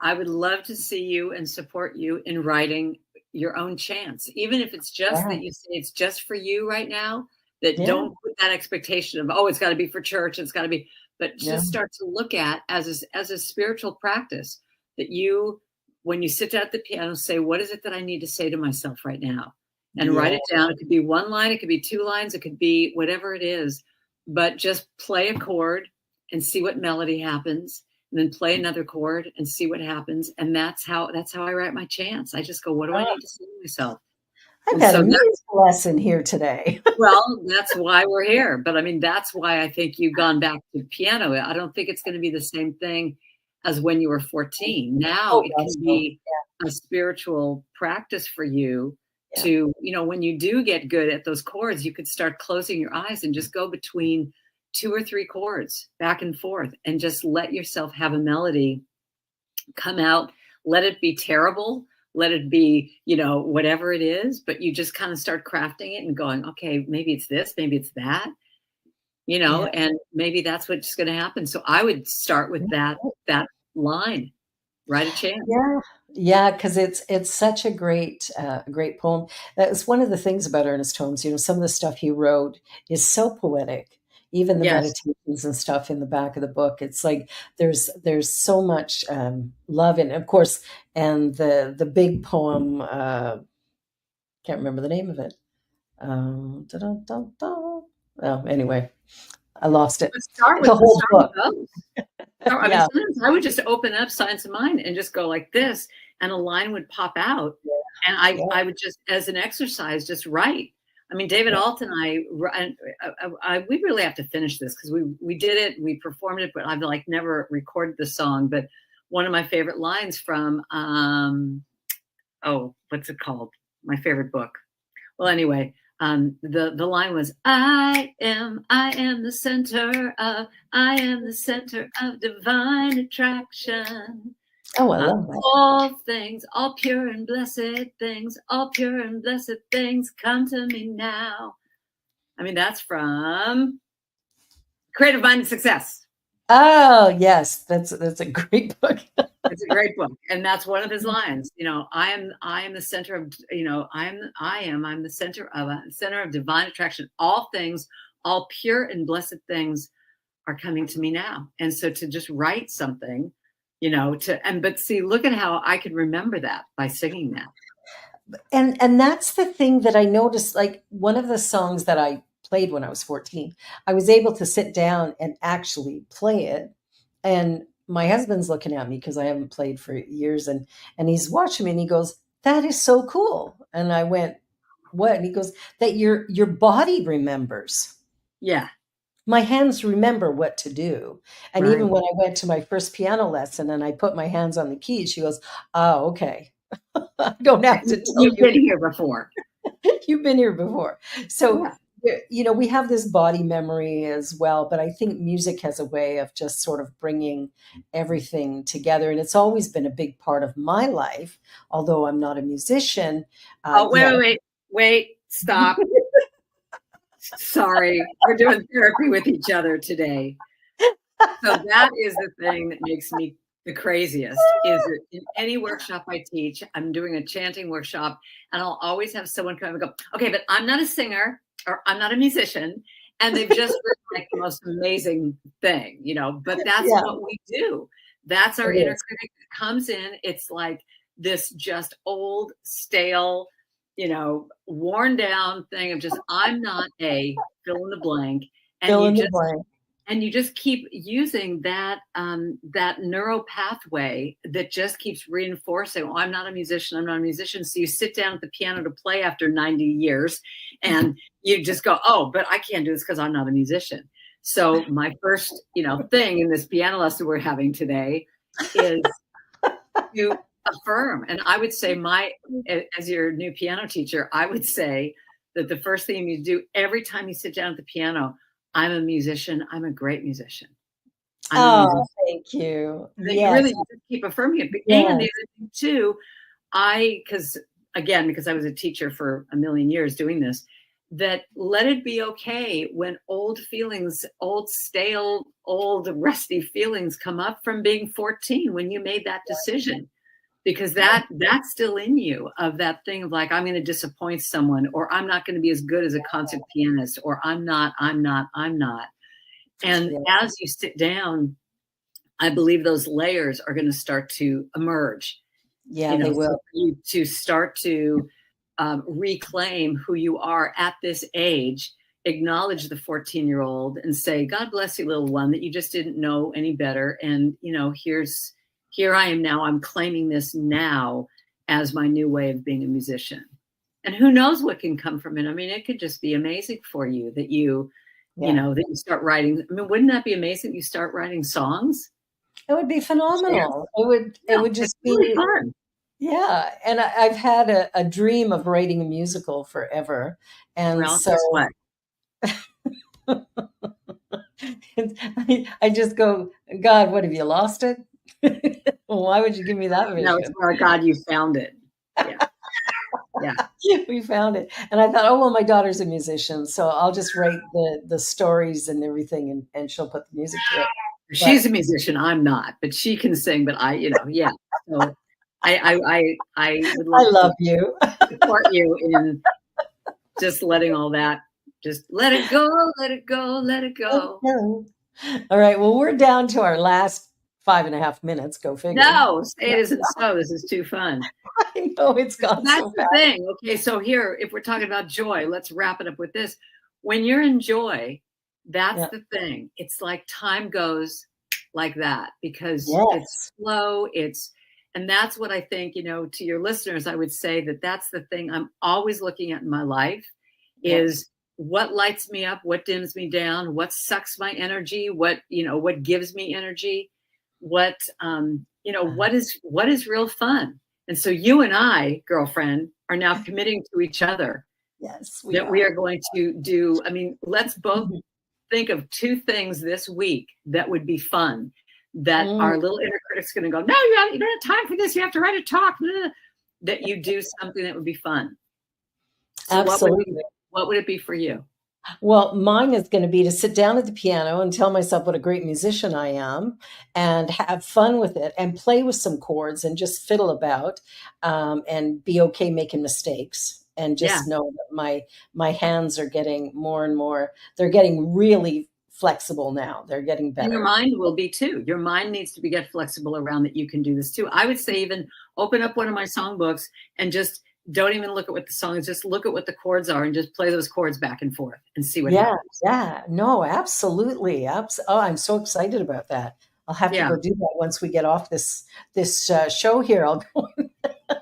I would love to see you and support you in writing your own chants, even if it's just that you say it's just for you right now. That don't put that expectation of, oh, it's got to be for church. It's got to be, but just start to look at as a spiritual practice, that you, when you sit down at the piano, say, what is it that I need to say to myself right now? And write it down. It could be one line, it could be two lines, it could be whatever it is, but just play a chord and see what melody happens, and then play another chord and see what happens. And that's how I write my chants. I just go, what do I need to say to myself? I've had a music lesson here today. Well, that's why we're here. But I mean, that's why I think you've gone back to piano. I don't think it's going to be the same thing as when you were 14. Now it can be a spiritual practice for you to, when you do get good at those chords, you could start closing your eyes and just go between 2 or 3 chords back and forth, and just let yourself have a melody come out. Let it be terrible. Let it be, whatever it is, but you just kind of start crafting it and going, okay, maybe it's this, maybe it's that, and maybe that's what's going to happen. So I would start with that line, write a chant. Yeah, because it's such a great poem. That's one of the things about Ernest Holmes. Some of the stuff he wrote is so poetic. Even the meditations and stuff in the back of the book, it's like there's so much love in it, of course. And the big poem, can't remember the name of it. Anyway, I lost it. Start with the whole book. Sometimes I would just open up Science of Mind and just go like this, and a line would pop out, and I would just, as an exercise, just write. I mean, David Alt and I, we really have to finish this, because we did it, we performed it, but I've never recorded the song. But one of my favorite lines from, what's it called? My favorite book. Well, anyway, the line was, I am the center of divine attraction. Oh, I love that. All things, all pure and blessed things, all pure and blessed things come to me now. I mean, that's from Creative Mind and Success. Oh, yes. That's a great book. It's a great book. And that's one of his lines. I am the center of, I'm the center of divine attraction. All things, all pure and blessed things are coming to me now. And so to just write something, but see, look at how I could remember that by singing that. And that's the thing that I noticed, like one of the songs that I played when I was 14, I was able to sit down and actually play it. And my husband's looking at me because I haven't played for years, and he's watching me and he goes, "That is so cool." And I went, "What?" And he goes, "That your body remembers." Yeah. My hands remember what to do. And Right. even when I went to my first piano lesson and I put my hands on the keys, she goes, "Oh, okay." I don't have to tell You've you. been here before. You've been here before. So, Yeah. we have this body memory as well, but I think music has a way of just sort of bringing everything together. And it's always been a big part of my life, although I'm not a musician. Oh, Yeah. wait, stop. Sorry, we're doing therapy with each other today. So that is the thing that makes me the craziest, is that in any workshop I teach, I'm doing a chanting workshop, and I'll always have someone come and go, "Okay, but I'm not a singer or I'm not a musician." And they've just written like the most amazing thing, but that's Yeah. what we do. That's our It inner is. critic that comes in. It's like this just old, stale, worn down thing of just, I'm not a fill in the blank. And Fill you in the just blank. and you just keep using that that neural pathway that just keeps reinforcing, "Oh, I'm not a musician. I'm not a musician." So you sit down at the piano to play after 90 years, and you just go, "Oh, but I can't do this because I'm not a musician." So my first, thing in this piano lesson we're having today is to affirm. And I would say, as your new piano teacher, I would say that the first thing you do every time you sit down at the piano, "I'm a musician. I'm a great musician. I'm a musician." Oh, thank you. That you really Yes. just keep affirming it. And the Yes. other thing too, because I was a teacher for a million years doing this, that let it be okay when old feelings, old stale, old rusty feelings come up from being 14 when you made that decision. Because that's still in you, of that thing of like, I'm going to disappoint someone, or I'm not going to be as good as a concert pianist, or I'm not. And Yeah. as you sit down, I believe those layers are going to start to emerge. Yeah, they So will. for you to start to reclaim who you are at this age, acknowledge the 14-year-old and say, "God bless you, little one, that you just didn't know any better. And, here I am now. I'm claiming this now as my new way of being a musician." And who knows what can come from it? I mean, it could just be amazing for you that Yeah. that you start writing. I mean, wouldn't that be amazing? You start writing songs. It would be phenomenal. It Yeah, would it's just really be, fun. yeah. And I've had a dream of writing a musical forever. And Well, so guess what? I just go, "God, what have you lost it?" Why would you give me that No, it's vision? more, "God, you found it." Yeah. Yeah. We found it. And I thought, "Oh, well, my daughter's a musician, so I'll just write the stories and everything, and she'll put the music to it." But She's a musician. I'm not, but she can sing. But yeah. So I would I love to love you. support you in just letting all that, just let it go, let it go, let it go. All right. Well, we're down to our last 5.5 minutes. Go figure. No, say it isn't so. This is too fun. I know it's gone That's so the fast. thing. Okay, so here, if we're talking about joy, let's wrap it up with this. When you're in joy, that's Yeah. the thing. It's like time goes like that, because Yes. it's slow. And that's what I think, to your listeners, I would say that that's the thing I'm always looking at in my life, Yeah. is what lights me up, what dims me down, what sucks my energy, what gives me energy, what is real fun. And so you and I, girlfriend, are now committing to each other Yes, we that we are. are going to do. I mean, let's both Mhm. think of 2 things this week that would be fun, that Mm, our little inner critic's going to go, "No, you don't have time for this. You have to write a talk." That you do something that would be fun. So absolutely. what would it be for you? Well, mine is going to be to sit down at the piano and tell myself what a great musician I am and have fun with it and play with some chords and just fiddle about, and be okay making mistakes and Yeah. just know that my hands are getting more and more, they're getting really flexible now. They're getting And your better. mind will be too. Your mind needs to be get flexible around that you can do this too. I would say even open up one of my songbooks and just don't even look at what the song is, just look at what the chords are and just play those chords back and forth and see what Yeah, happens. yeah. No, absolutely. Oh, I'm so excited about that. I'll have to Yeah. go do that once we get off this show here. I'll go.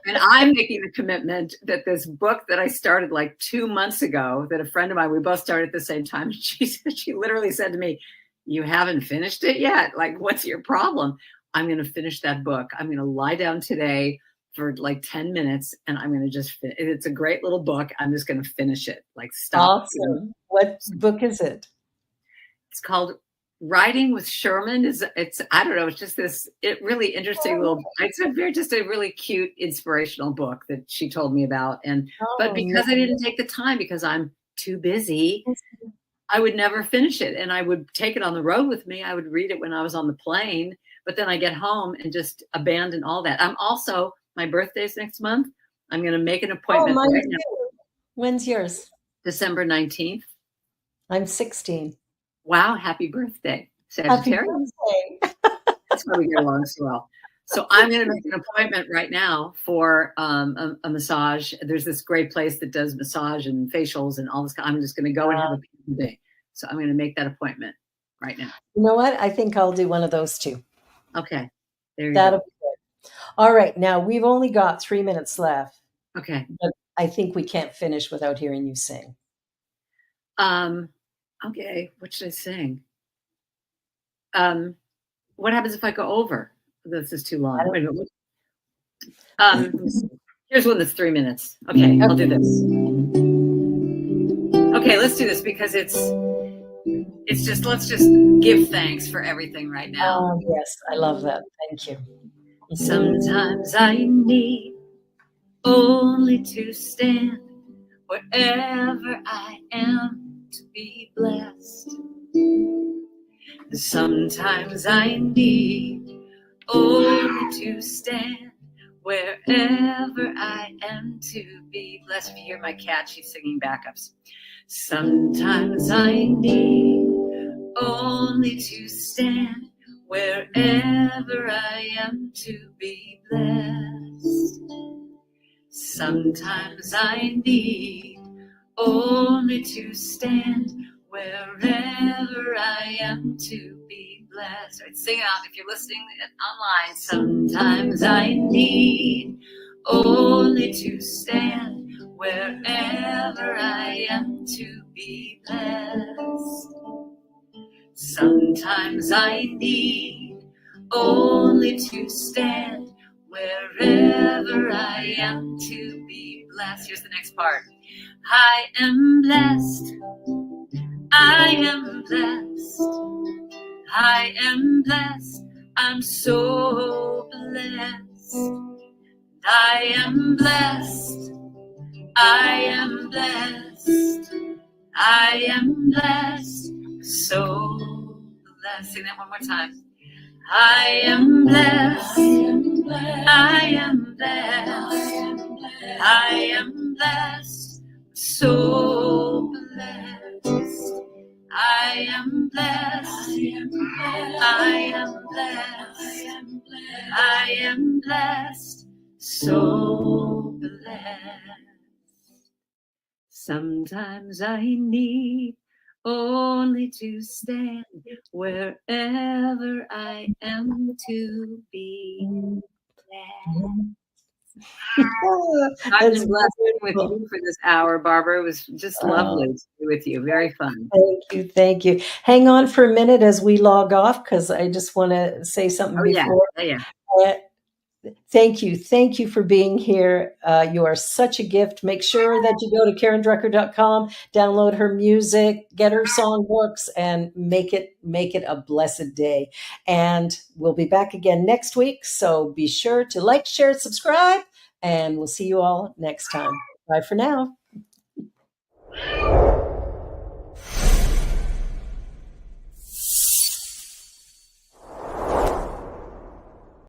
And I'm making the commitment that this book that I started like 2 months ago, that a friend of mine, we both started at the same time. She literally said to me, "You haven't finished it yet. Like, what's your problem?" I'm going to finish that book. I'm going to lie down today for like 10 minutes and I'm going to just, it's a great little book. I'm just going to finish it. Like, stop. Awesome. What book is it? It's called Writing with Sherman. It's I don't know, it's just this really interesting little, it's just a really cute inspirational book that she told me about. And but Oh, because I didn't take the time because I'm too busy, nice. I would never finish it. And I would take it on the road with me. I would read it when I was on the plane, but then I get home and just abandon all that. I'm also, my birthday's next month. I'm going to make an Oh, appointment mine right now, too. When's yours? December 19th. I'm 16. Wow, happy birthday, Happy Sagittarius. birthday. That's why we get along so well. So I'm going to make an appointment right now for a massage. There's this great place that does massage and facials and all this. I'm just going to go and have a beautiful day. So I'm going to make that appointment right now. You know what? I think I'll do one of those too. Okay, there you That'll go. be good. All right. Now we've only got 3 minutes left, Okay. but I think we can't finish without hearing you sing. Okay. What should I sing? What happens if I go over? This is too long. Wait a minute. Here's one that's 3 minutes. Okay, I'll do this. Okay, let's do this because it's just, let's just give thanks for everything right now. Yes, I love that. Thank you. Sometimes I need only to stand wherever I am to be blessed. Sometimes I need only to stand wherever I am to be blessed. If you hear my cat, she's singing backups. Sometimes I need only to stand wherever I am to be blessed. Sometimes I need only to stand wherever I am to be blessed. All right, sing out if you're listening online. Sometimes I need only to stand wherever I am to be blessed. Sometimes I need only to stand wherever I am to be blessed. Here's the next part. I am blessed. I am blessed. I am blessed. I'm so blessed. I am blessed. I am blessed. I am blessed. So blessed. Sing that one more time. I am blessed. I am blessed. I am blessed. So blessed. I am blessed. I am blessed. I am blessed. So blessed. Sometimes I need only to stand wherever I am to be blessed. I've been blessed with you for this hour, Barbara. It was just lovely to be with you. Very fun. Thank you. Thank you. Hang on for a minute as we log off because I just want to say something before. Yeah. Thank you. Thank you for being here. You are such a gift. Make sure that you go to karendrucker.com, download her music, get her songbooks, and make it a blessed day. And we'll be back again next week. So be sure to like, share, subscribe, and we'll see you all next time. Bye for now.